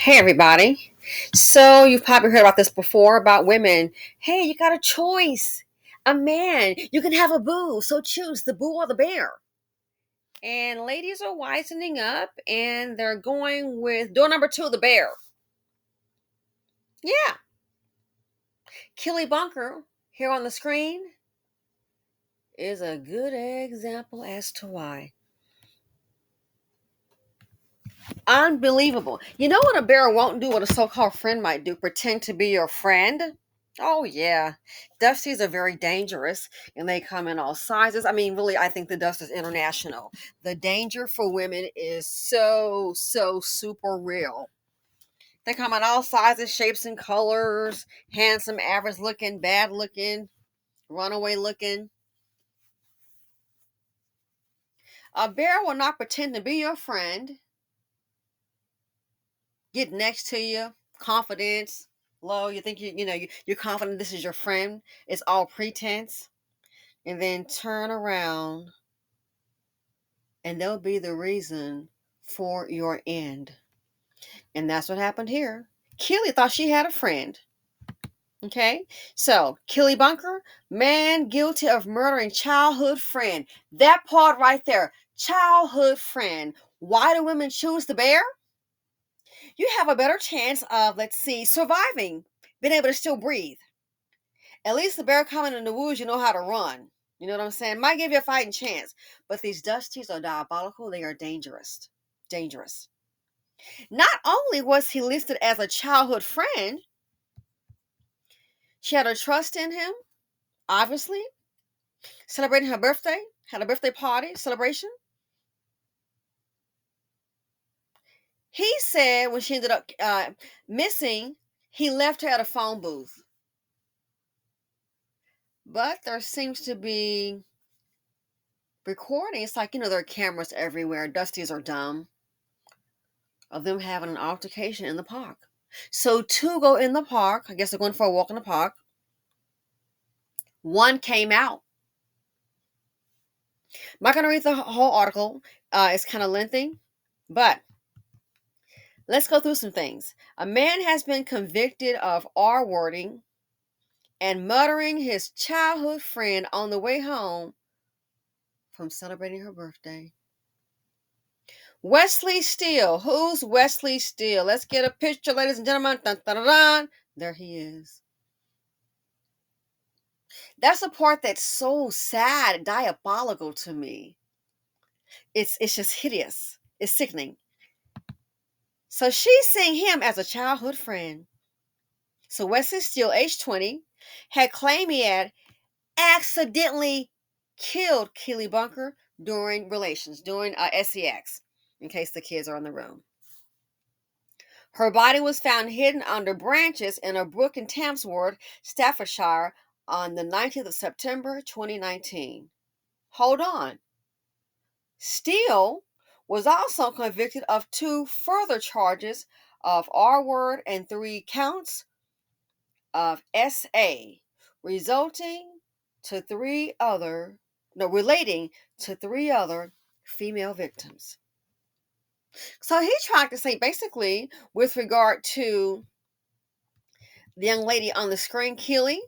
Hey everybody. So you've probably heard about this before about women. Hey, you got a choice. A man, you can have a boo. So choose the boo or the bear. And ladies are wisening up and they're going with door number two, the bear. Yeah. Keeley Bunker here on the screen is a good example as to why. Unbelievable. You know what a bear won't do, what a so called friend might do? Pretend to be your friend? Oh, yeah. Dusties are very dangerous and they come in all sizes. I mean, really, I think the dust is international. The danger for women is so super real. They come in all sizes, shapes, and colors handsome, average looking, bad looking, runaway looking. A bear will not pretend to be your friend, get next to you, confidence low. You think you're confident this is your friend. It's all pretense, and then turn around, and they'll be the reason for your end. And that's what happened here. Keely thought she had a friend. Okay, so Keely Bunker, man guilty of murdering childhood friend. That part right there, childhood friend. Why do women choose the bear? You have a better chance of, let's see, surviving, being able to still breathe. At least the bear coming in the woods, you know how to run. You know what I'm saying? Might give you a fighting chance. But these dusties are diabolical. They are dangerous. Dangerous. Not only was he listed as a childhood friend, she had a trust in him, obviously. Celebrating her birthday, had a birthday party, celebration. He said when she ended up missing, he left her at a phone booth. But there seems to be recording. It's like, there are cameras everywhere. Dusties are dumb. Of them having an altercation in the park. So two go in the park. I guess they're going for a walk in the park. One came out. I'm not going to read the whole article. It's kind of lengthy. But let's go through some things. A man has been convicted of R-wording and muttering his childhood friend on the way home from celebrating her birthday. Wesley Steele. Who's Wesley Steele? Let's get a picture, ladies and gentlemen. Dun, dun, dun, dun. There he is. That's the part that's so sad, diabolical to me. It's just hideous. It's sickening. So she's seeing him as a childhood friend. So Wesley Steele, age 20, had claimed he had accidentally killed Keeley Bunker during sex, in case the kids are in the room. Her body was found hidden under branches in a brook in Tamsworth, Staffordshire, on the 19th of September, 2019. Hold on. Steele was also convicted of two further charges of R-word and 3 counts of SA, relating to three other female victims. So he tried to say, basically, with regard to the young lady on the screen, Keeley,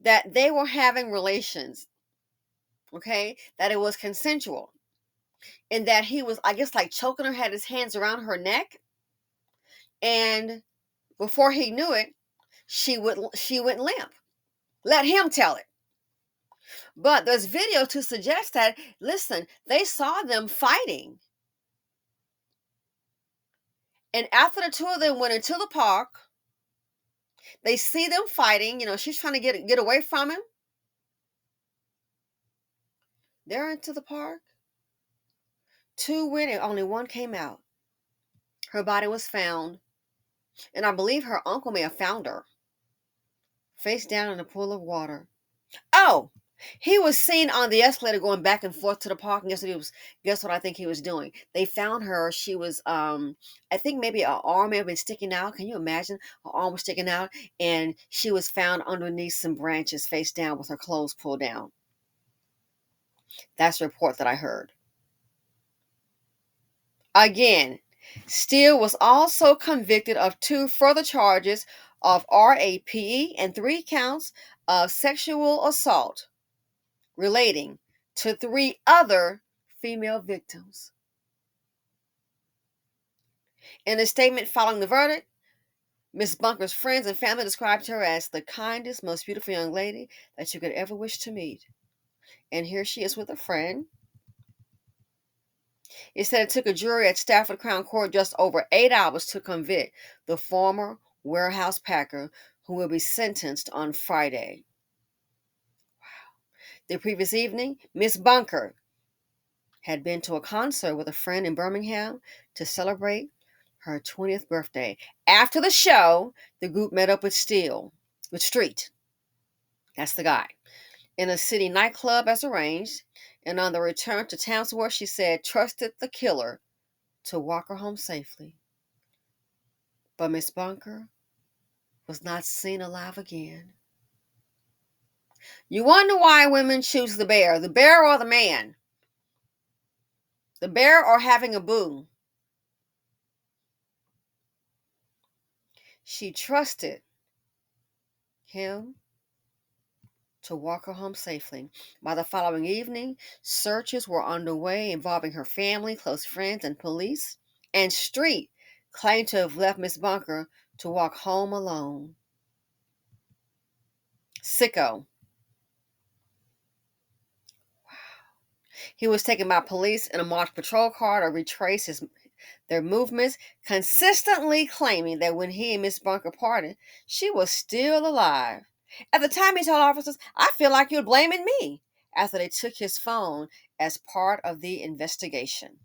that they were having relations, okay, that it was consensual, and that he was, I guess, like choking her, had his hands around her neck, and before he knew it, she went limp. Let him tell it. But there's video to suggest that, listen, they saw them fighting. And after the two of them went into the park, they see them fighting. She's trying to get away from him. They're into the park. Two went and only one came out. Her body was found. And I believe her uncle may have found her face down in a pool of water. Oh, he was seen on the escalator going back and forth to the park. And guess what I think he was doing? They found her. She was, I think maybe her arm may have been sticking out. Can you imagine? Her arm was sticking out. And she was found underneath some branches face down with her clothes pulled down. That's the report that I heard. Again, Steele was also convicted of 2 further charges of RAPE and 3 counts of sexual assault relating to 3 other female victims. In a statement following the verdict, Miss Bunker's friends and family described her as the kindest, most beautiful young lady that you could ever wish to meet. And here she is with a friend. It said it took a jury at Stafford Crown Court just over 8 hours to convict the former warehouse packer who will be sentenced on Friday. The previous evening, Miss Bunker had been to a concert with a friend in Birmingham to celebrate her 20th birthday. After the show, the group met up with Street, that's the guy, in a city nightclub as arranged. And on the return to Townsworth, she said, trusted the killer to walk her home safely. But Miss Bunker was not seen alive again. You wonder why women choose the bear or the man, the bear or having a boo. She trusted him to walk her home safely. By the following evening, searches were underway involving her family, close friends, and police. And Street claimed to have left Miss Bunker to walk home alone. Sicko. He was taken by police in a marked patrol car to retrace their movements, consistently claiming that when he and Miss Bunker parted, she was still alive. At the time, he told officers, I feel like you're blaming me, after they took his phone as part of the investigation.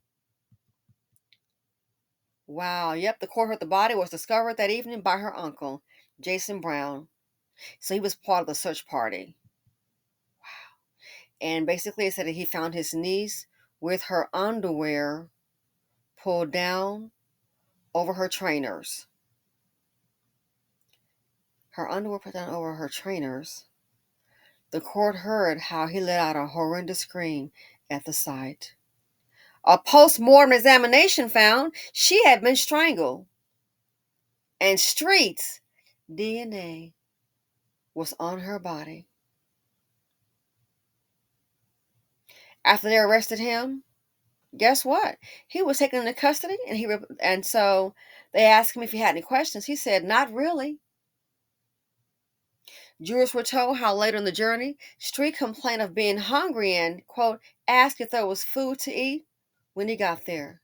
Wow, yep, the court heard the body was discovered that evening by her uncle, Jason Brown. So he was part of the search party. And basically, it said that he found his niece with her underwear pulled down over her trainers. Her underwear put down over her trainers. The court heard how he let out a horrendous scream at the sight. A post-mortem examination found she had been strangled, and Street's DNA was on her body. After they arrested him, guess what? He was taken into custody, and so they asked him if he had any questions. He said, "Not really." Jurors were told how later in the journey, Street complained of being hungry and, quote, asked if there was food to eat when he got there.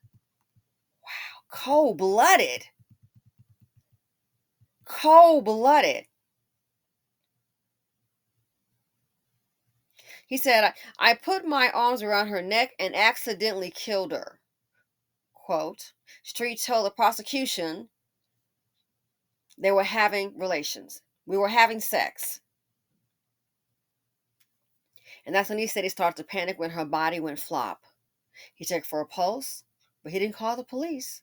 Wow, cold-blooded. Cold-blooded. He said, I put my arms around her neck and accidentally killed her. Quote, Street told the prosecution they were having relations. We were having sex. And that's when he said he started to panic when her body went flop. He checked for a pulse, but he didn't call the police.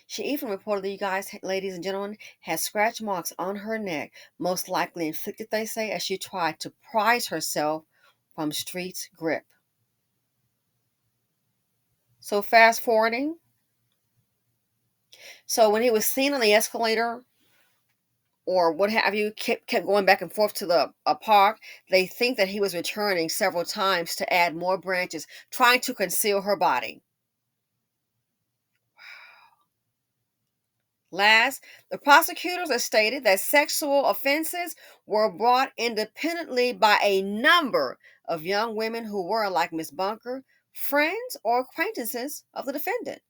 She even reported that you guys, ladies and gentlemen, had scratch marks on her neck, most likely inflicted, they say, as she tried to prise herself from Street's grip. So fast forwarding. So when he was seen on the escalator or what have you, kept going back and forth to the park, they think that he was returning several times to add more branches, trying to conceal her body. Last, the prosecutors have stated that sexual offenses were brought independently by a number of young women who were, like Miss Bunker, friends or acquaintances of the defendant.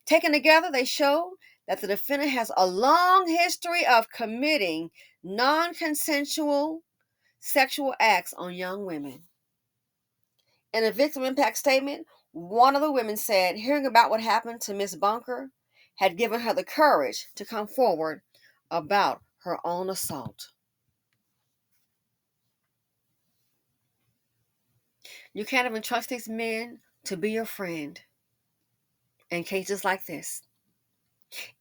Taken together, they show that the defendant has a long history of committing non-consensual sexual acts on young women. In a victim impact statement, one of the women said hearing about what happened to Miss Bunker had given her the courage to come forward about her own assault. You can't even trust these men to be your friend in cases like this.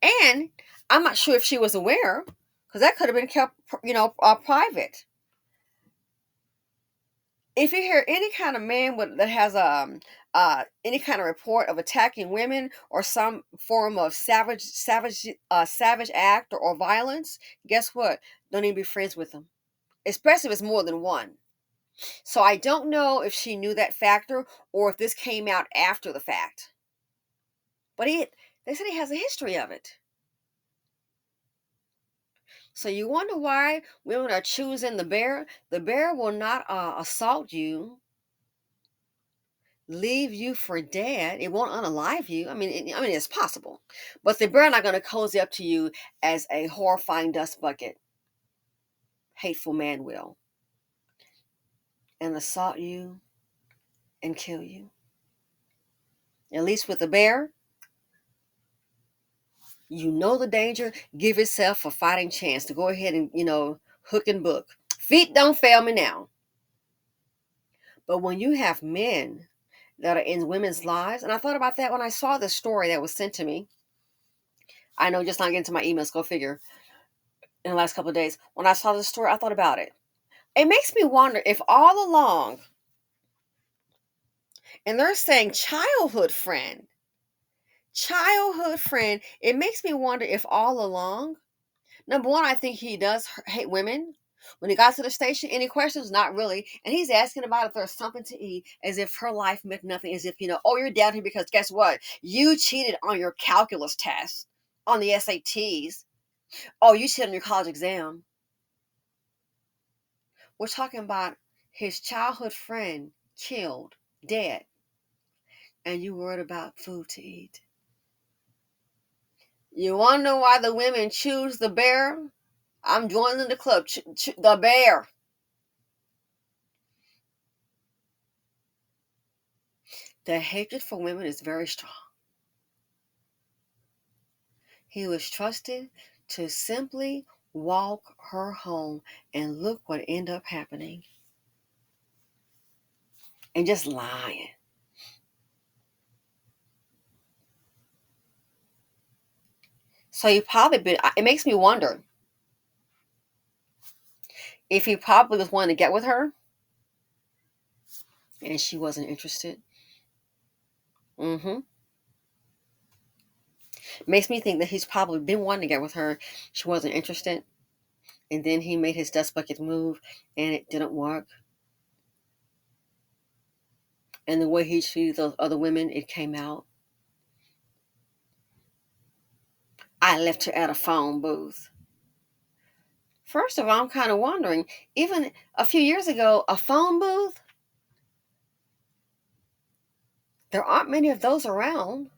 And I'm not sure if she was aware, because that could have been kept, private. If you hear any kind of man that has any kind of report of attacking women or some form of savage act or violence, guess what? Don't even be friends with them, especially if it's more than one. So I don't know if she knew that factor or if this came out after the fact. But they said he has a history of it. So you wonder why women are choosing the bear. The bear will not assault you, leave you for dead. It won't unalive you. I mean, it's possible, but the bear not going to cozy up to you as a horrifying dust bucket, hateful man will, and assault you and kill you. At least with the bear, you know the danger. Give yourself a fighting chance to go ahead and hook and book. Feet don't fail me now. But when you have men that are in women's lives, and I thought about that when I saw the story that was sent to me. I know, just not getting to my emails, go figure. In the last couple of days, when I saw the story, I thought about it. It makes me wonder if all along, and they're saying childhood friend, it makes me wonder if all along, number one, I think he does hate women. When he got to the station, any questions? Not really. And he's asking about if there's something to eat, as if her life meant nothing, as if, oh, you're down here because guess what? You cheated on your calculus test, on the SATs. Oh, you cheated on your college exam. We're talking about his childhood friend killed, dead, and you worried about food to eat. You want to know why the women choose the bear? I'm joining the club. The bear. The hatred for women is very strong. He was trusted to simply walk her home, and look what ended up happening. And just lying. So it makes me wonder if he probably was wanting to get with her and she wasn't interested. Mm-hmm. Makes me think that he's probably been wanting to get with her. She wasn't interested. And then he made his dust bucket move and it didn't work. And the way he treated those other women, it came out. I left her at a phone booth. First of all, I'm kind of wondering, even a few years ago, a phone booth, there aren't many of those around.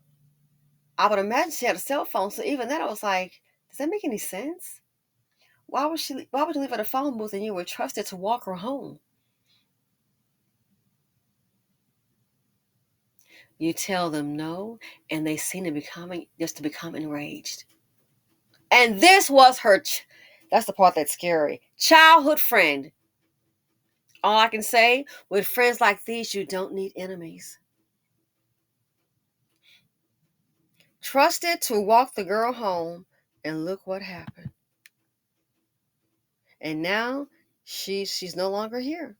I would imagine she had a cell phone. So even then I was like, does that make any sense? Why would you leave at a phone booth and you were trusted to walk her home? You tell them no, and they seem to become enraged. And this was that's the part that's scary. Childhood friend. All I can say, with friends like these, you don't need enemies. Trusted to walk the girl home, and look what happened. And now she's no longer here.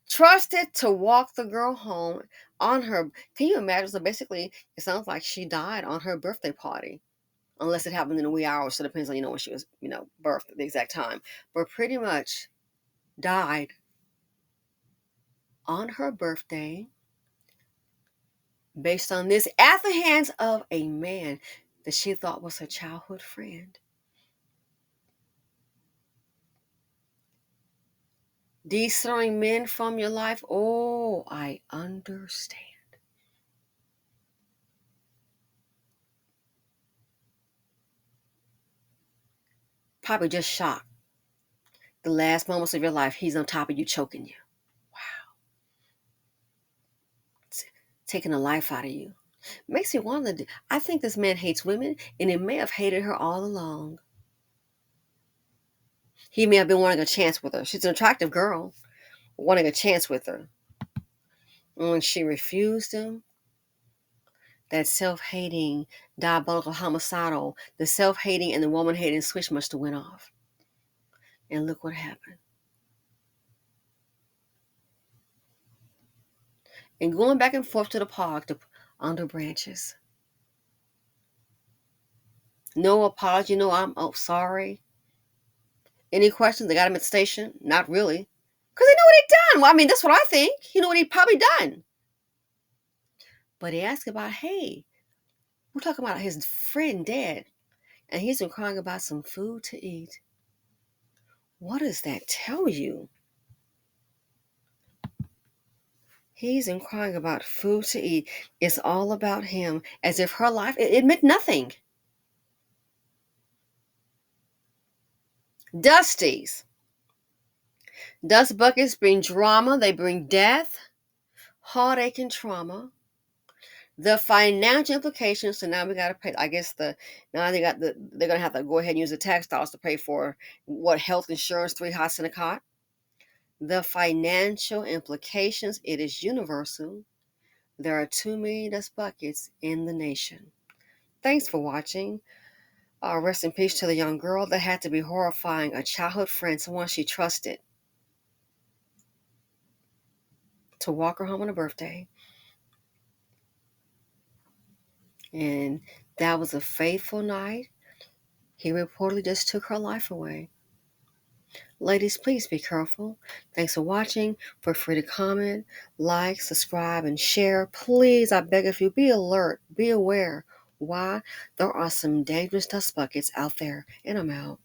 Trusted to walk the girl home on her. Can you imagine? So basically, it sounds like she died on her birthday party. Unless it happened in a wee hour, so it depends on, when she was, birthed at the exact time. But pretty much died on her birthday based on this at the hands of a man that she thought was her childhood friend. Dethrowing men from your life, oh, I understand. Probably just shocked. The last moments of your life, he's on top of you, choking you. Wow. Taking the life out of you. Makes me wonder, I think this man hates women, and he may have hated her all along. He may have been wanting a chance with her. She's an attractive girl, wanting a chance with her. And when she refused him, that self-hating, diabolical, homicidal, the self-hating and the woman-hating switch must have went off. And look what happened. and going back and forth to the park under branches. No apology, no I'm sorry. Any questions? They got him at the station? Not really. Because they know what he done. Well, I mean, that's what I think. He know what he probably done. But he asked about, hey, we're talking about his friend dead. And he's been crying about some food to eat. What does that tell you? He's inquiring about food to eat. It's all about him, as if her life, it meant nothing. Dusties. Dust buckets bring drama. They bring death, heartache, and trauma. The financial implications. So now we got to pay. I guess now they're gonna have to go ahead and use the tax dollars to pay for what health insurance, 3 hots and a cot. The financial implications. It is universal. There are 2 million dust buckets in the nation. Thanks for watching. Rest in peace to the young girl. That had to be horrifying. A childhood friend, someone she trusted, to walk her home on her birthday. And that was a fateful night. He reportedly just took her life away. Ladies, please be careful. Thanks for watching. Feel free to comment, like, subscribe, and share. Please, I beg of you, be alert, be aware. Why? There are some dangerous dust buckets out there. And I'm out.